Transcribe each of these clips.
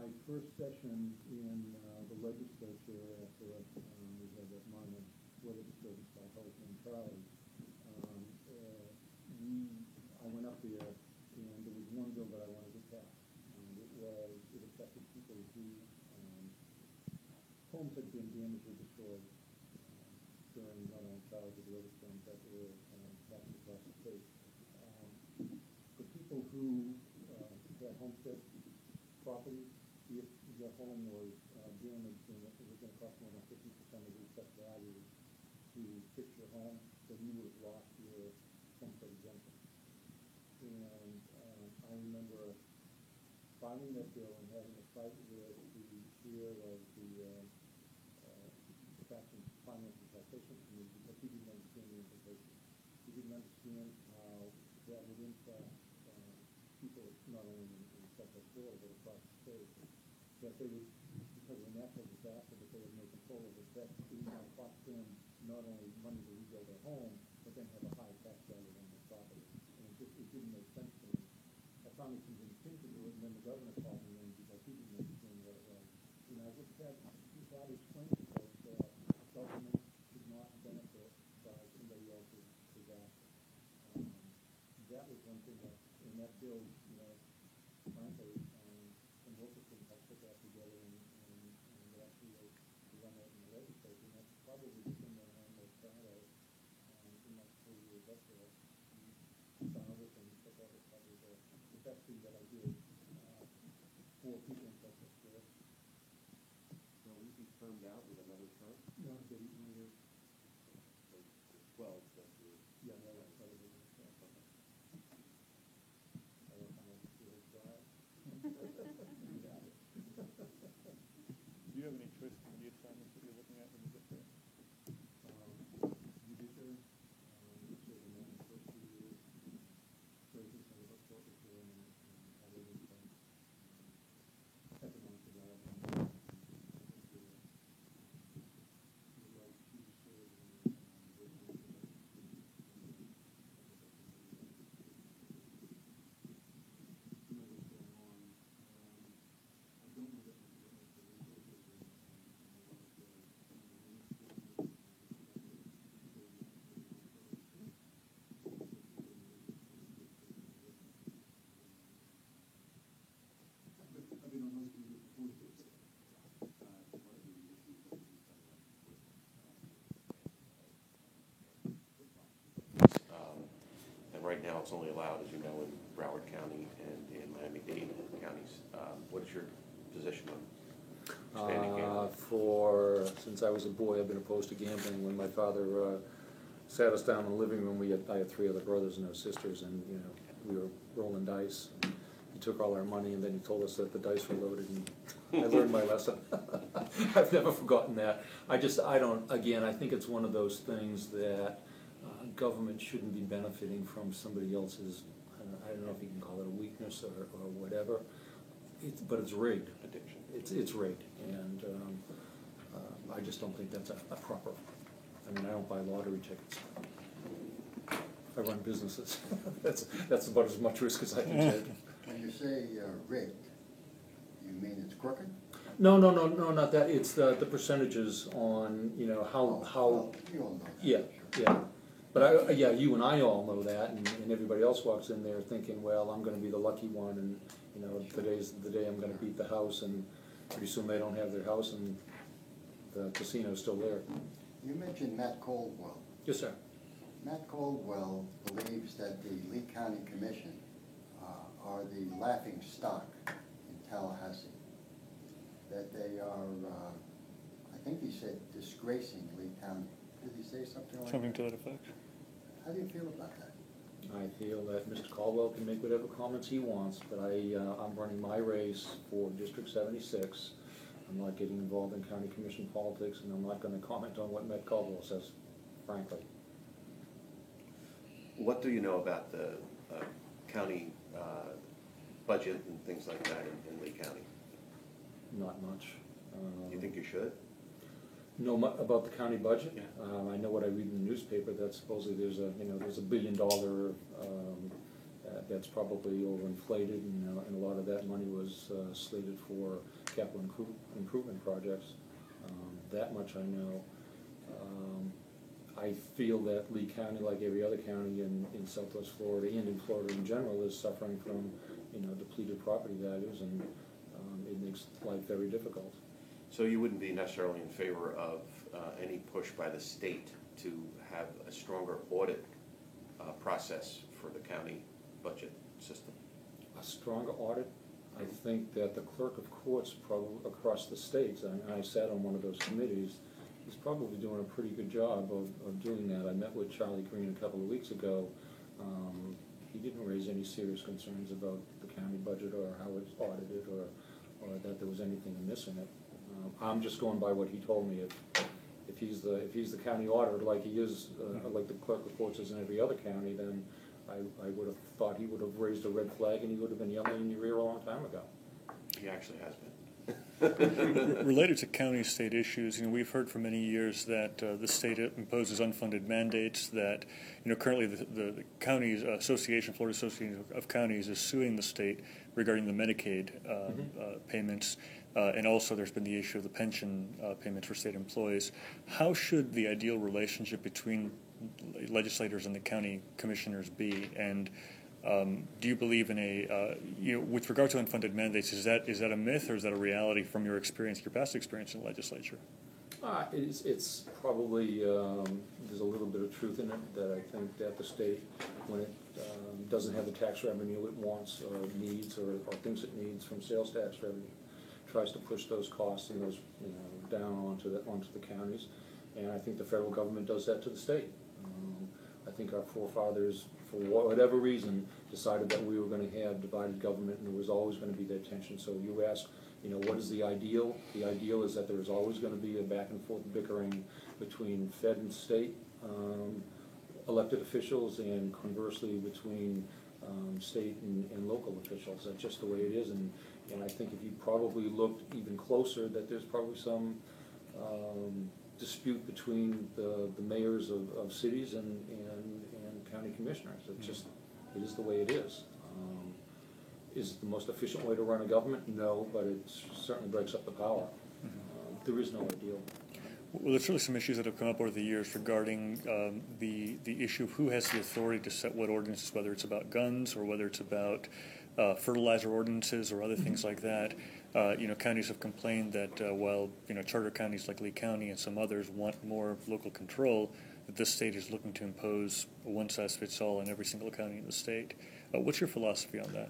my first session in the legislature after we had that minor weather disturbance by Hurricane Charlie, I went up there and there was one bill that I wanted to pass. It affected people whose homes had been damaged or destroyed during not only Charlie but the other storms that were happening across the state. For people who had homestead property, if your home was damaged and it was going to cost more than 50% of the assessed value to fix your home, then you would have lost your homestead exemption. And I remember filing that bill and having a fight with the chair of the Tax and Finance and Taxation Committee because he didn't understand the implications. He didn't understand how that would impact people not only in Central Florida but across the state. That they would, because of a natural disaster, that they would make control of it, that it would now cost them not only money to rebuild their home, but then have a high tax value on their property. And it didn't make sense to me. I finally convinced him to do it, and then the governor called me in because he didn't understand what it was. And I just had to explain to folks that government should not benefit by somebody else's disaster. That was one thing that, in that bill, frankly, some local things I put that together and actually run that in the legislature. And that's probably the thing that I'm most proud of in my 4 years up there. I've done other things, but that was probably the best thing that I did for people in Central Florida. So will you be termed out with another term? No, I did 8 years. So 12, that's your... Yeah, that's probably the best. I don't know if it's dry. Do you have any choice in the assignments that you're looking at when you get there? Judiciary, served in the first 2 years, served in the court reform and other things. Economic development. Would like to serve in what's going on. I don't know that much about the resources I've been on those committees for 4 years. And right now, it's only allowed, as you know, in Broward County and in Miami-Dade counties. What is your position on expanding gambling? Since I was a boy, I've been opposed to gambling. When my father sat us down in the living room, I had 3 other brothers and no sisters, and we were rolling dice. He took all our money, and then he told us that the dice were loaded, and I learned my lesson. I've never forgotten that. I think it's one of those things that government shouldn't be benefiting from somebody else's, I don't know if you can call it a weakness or whatever, but it's rigged. Addiction. It's rigged, and I just don't think that's a proper, I don't buy lottery tickets. I run businesses. That's about as much risk as I can take. When you say rigged, you mean it's crooked? No, not that. It's the percentages on, how. Well, you all know that. Yeah. But you and I all know that, and everybody else walks in there thinking, well, I'm going to be the lucky one, and today's the day I'm going to beat the house, and pretty soon they don't have their house, and the casino's still there. You mentioned Matt Caldwell. Yes, sir. Matt Caldwell believes that the Lee County Commission are the laughing stock in Tallahassee. That they are, I think he said, disgracing Lee County. Did he say something like Something that? to that effect. How do you feel about that? I feel that Mr. Caldwell can make whatever comments he wants, but I'm running my race for District 76. I'm not getting involved in county commission politics, and I'm not going to comment on what Matt Caldwell says, frankly. What do you know about the county budget and things like that in Lee County? Not much. Do you think you should? Know about the county budget? Yeah. I know what I read in the newspaper, that supposedly there's a $1 billion that's probably overinflated, and a lot of that money was slated for capital improvement projects. That much I know. I feel that Lee County, like every other county in Southwest Florida and in Florida in general, is suffering from depleted property values, and it makes life very difficult. So you wouldn't be necessarily in favor of any push by the state to have a stronger audit process for the county budget system? A stronger audit? I think that the clerk of courts probably across the states, and I sat on one of those committees, is probably doing a pretty good job of doing that. I met with Charlie Green a couple of weeks ago. He didn't raise any serious concerns about the county budget or how it's audited or that there was anything amiss in it. I'm just going by what he told me. If he's the county auditor like he is, like the clerk of courts is in every other county, then I would have thought he would have raised a red flag and he would have been yelling in your ear a long time ago. He actually has been. Related to county-state issues, we've heard for many years that the state imposes unfunded mandates. That currently the counties association, Florida Association of Counties, is suing the state regarding the Medicaid payments, and also there's been the issue of the pension payments for state employees. How should the ideal relationship between legislators and the county commissioners be? And do you believe in a, with regard to unfunded mandates, is that a myth or is that a reality from your experience, your past experience in the legislature? It's probably, there's a little bit of truth in it, that I think that the state, when it doesn't have the tax revenue it wants or needs or thinks it needs from sales tax revenue, tries to push those costs and those down onto the counties. And I think the federal government does that to the state. I think our forefathers, for whatever reason, decided that we were going to have divided government, and there was always going to be that tension. So you ask, what is the ideal? The ideal is that there is always going to be a back and forth bickering between Fed and state elected officials, and conversely between state and local officials. That's just the way it is. And I think if you probably looked even closer, that there's probably some dispute between the mayors of cities and county commissioners. It's just, it is the way it is. Is it the most efficient way to run a government? No, but it certainly breaks up the power. There is no ideal. Well, there's certainly some issues that have come up over the years regarding the issue of who has the authority to set what ordinances, whether it's about guns or whether it's about fertilizer ordinances or other things like that. Counties have complained that while charter counties like Lee County and some others want more local control, that this state is looking to impose a one-size-fits-all in every single county in the state. What's your philosophy on that?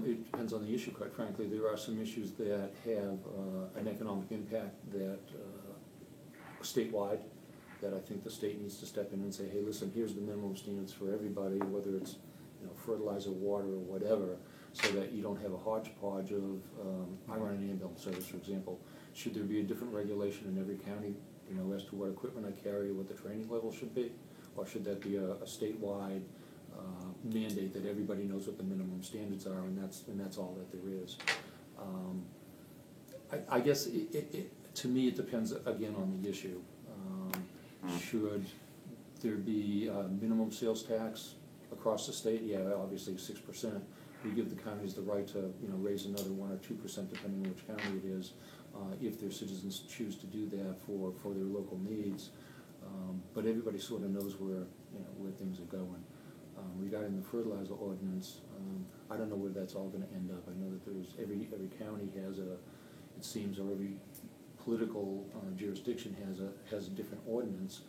It depends on the issue, quite frankly. There are some issues that have an economic impact that statewide, that I think the state needs to step in and say, hey, listen, here's the minimum standards for everybody, whether it's fertilizer, water, or whatever, so that you don't have a hodgepodge of, I run an ambulance service, for example. Should there be a different regulation in every county, as to what equipment I carry, what the training level should be? Or should that be a statewide mandate that everybody knows what the minimum standards are, and that's all that there is? I guess to me it depends again on the issue. Should there be a minimum sales tax across the state? Yeah, obviously 6%. We give the counties the right to raise another 1 or 2% depending on which county it is, if their citizens choose to do that for their local needs. But everybody sort of knows where things are going. Regarding the fertilizer ordinance, I don't know where that's all going to end up. I know that there's every county has it seems, or every political jurisdiction has a different ordinance.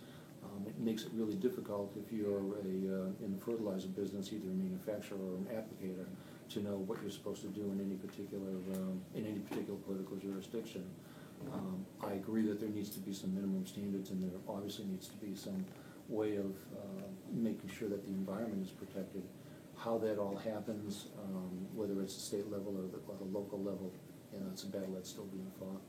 It makes it really difficult if you're in the fertilizer business, either a manufacturer or an applicator, to know what you're supposed to do in any particular political jurisdiction. I agree that there needs to be some minimum standards, and there obviously needs to be some way of making sure that the environment is protected. How that all happens, whether it's the state level or the local level, it's a battle that's still being fought.